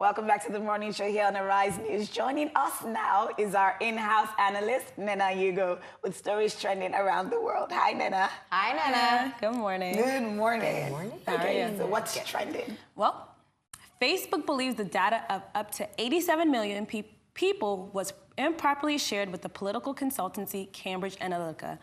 Welcome back to the morning show here on Arise News. Joining us now is our in-house analyst, Nena Hugo, with stories trending around the world. Hi, Nena. Hi, Nena. Good morning. Good morning. Good morning. Okay, How are you? so what's trending? Well, Facebook believes the data of up to 87 million people was improperly shared with the political consultancy Cambridge Analytica,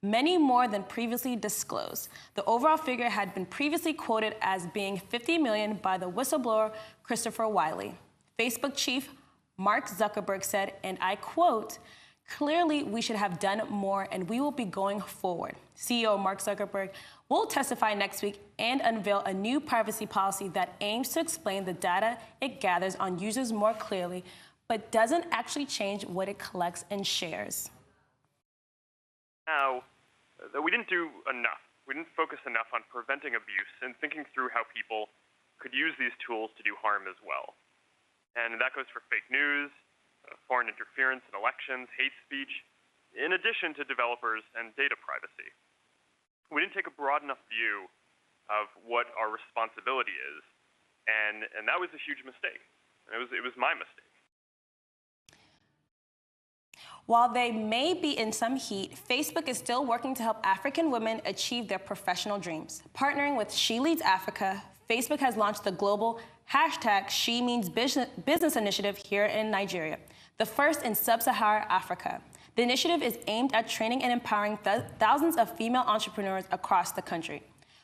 many more than previously disclosed. The overall figure had been previously quoted as being 50 million by the whistleblower Christopher Wiley. Facebook chief Mark Zuckerberg said, and I quote, "Clearly, we should have done more and we will be going forward." CEO Mark Zuckerberg will testify next week and unveil a new privacy policy that aims to explain the data it gathers on users more clearly, but doesn't actually change what it collects and shares. Now, we didn't do enough. We didn't focus enough on preventing abuse and thinking through how people could use these tools to do harm as well. And that goes for fake news, foreign interference in elections, hate speech, in addition to developers and data privacy. We didn't take a broad enough view of what our responsibility is, and that was a huge mistake. It was my mistake. While they may be in some heat, Facebook is still working to help African women achieve their professional dreams. Partnering with She Leads Africa, Facebook has launched the global #SheMeansBusiness initiative here in Nigeria, the first in sub-Saharan Africa. The initiative is aimed at training and empowering thousands of female entrepreneurs across the country,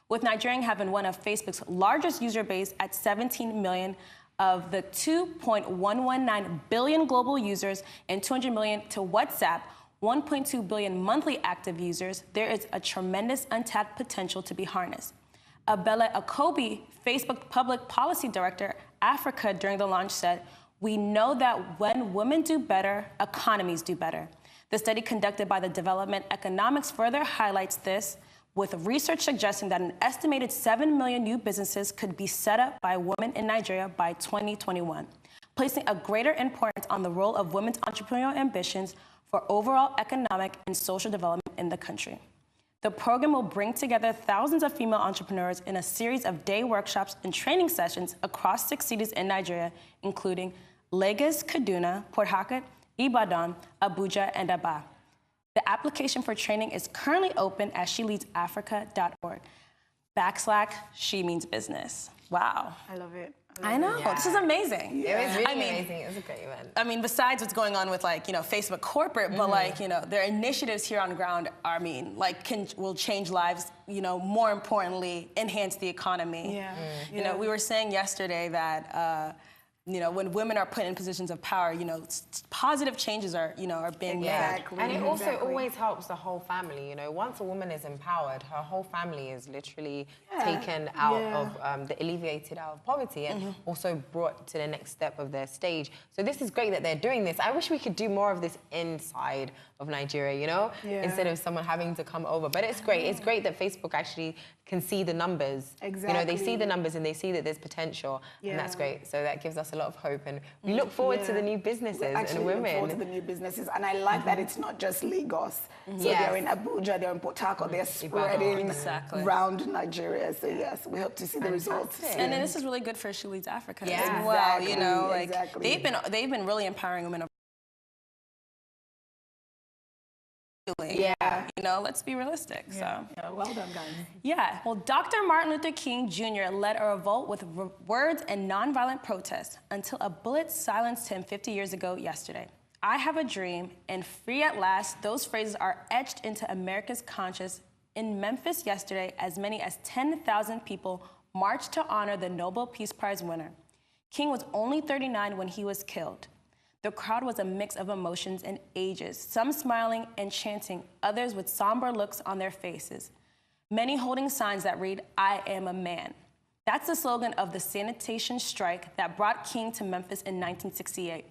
with Nigeria having one of Facebook's largest user base at 17 million of the 2.119 billion global users and 200 million to WhatsApp, 1.2 billion monthly active users. There is a tremendous untapped potential to be harnessed. Abele Akobi, Facebook Public Policy Director, Africa, during the launch said, "We know that when women do better, economies do better." The study conducted by the Development Economics further highlights this, with research suggesting that an estimated 7 million new businesses could be set up by women in Nigeria by 2021, placing a greater importance on the role of women's entrepreneurial ambitions for overall economic and social development in the country. The program will bring together thousands of female entrepreneurs in a series of day workshops and training sessions across 6 cities in Nigeria, including Lagos, Kaduna, Port Harcourt, Ibadan, Abuja, and Aba. The application for training is currently open at sheleadsafrica.org/SheMeansBusiness. Wow. I love it. I know. Yeah. This is amazing. Yeah. It was really amazing. It was a great event. I mean, besides what's going on with, Facebook corporate, but, their initiatives here on ground are, will change lives, more importantly, enhance the economy. Yeah. We were saying yesterday that, when women are put in positions of power, positive changes are being made. And it also always helps the whole family. Once a woman is empowered, her whole family is literally taken out of, alleviated out of poverty and also brought to the next step of their stage. So this is great that they're doing this. I wish we could do more of this inside of Nigeria, instead of someone having to come over. But it's great. It's great that Facebook actually can see the numbers. Exactly. They see the numbers and they see that there's potential, and that's great. So that gives us a lot of hope, and we look forward to the new businesses and women. Look forward to the new businesses, and I like that it's not just Lagos. So they're in Abuja, they're in Port Harcourt, they're spreading around Nigeria. So yes, we hope to see the results. And then this is really good for She Leads Africa as Exactly. well. They've been really empowering women. Let's be realistic. Yeah, well done, guys. Yeah, well, Dr. Martin Luther King Jr. led a revolt with words and nonviolent protests until a bullet silenced him 50 years ago yesterday. "I have a dream," and "free at last," those phrases are etched into America's conscience. In Memphis yesterday, as many as 10,000 people marched to honor the Nobel Peace Prize winner. King was only 39 when he was killed. The crowd was a mix of emotions and ages, some smiling and chanting, others with somber looks on their faces, many holding signs that read, "I am a man." That's the slogan of the sanitation strike that brought King to Memphis in 1968.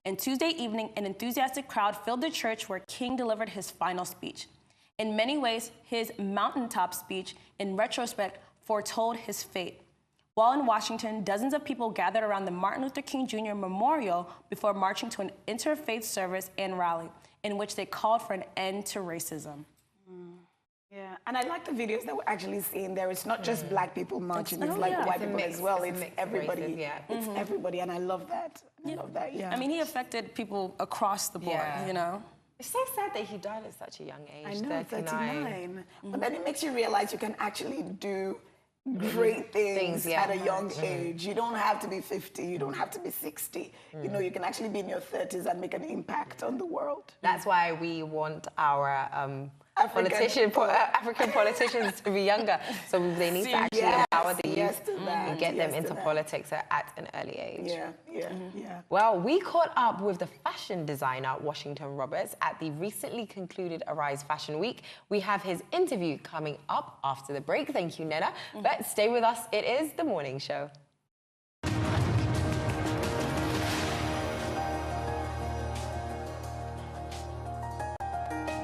And Tuesday evening, an enthusiastic crowd filled the church where King delivered his final speech. In many ways, his mountaintop speech, in retrospect, foretold his fate. While in Washington, dozens of people gathered around the Martin Luther King Jr. Memorial before marching to an interfaith service and rally in which they called for an end to racism. Yeah, And I like the videos that we're actually seeing there. It's not just black people marching, it's like white people as well. It's everybody. Races, it's everybody, and I love that. I love that, I mean, he affected people across the board, you know? It's so sad that he died at such a young age. I know, 39. But then it makes you realize you can actually do great things at a young age. You don't have to be 50, you don't have to be 60. You know, you can actually be in your 30s and make an impact on the world. That's why we want our African politicians to be younger. So they need to actually empower the youth and get them into politics at an early age. Well, we caught up with the fashion designer, Washington Roberts, at the recently concluded Arise Fashion Week. We have his interview coming up after the break. Thank you, Nena. But stay with us. It is The Morning Show.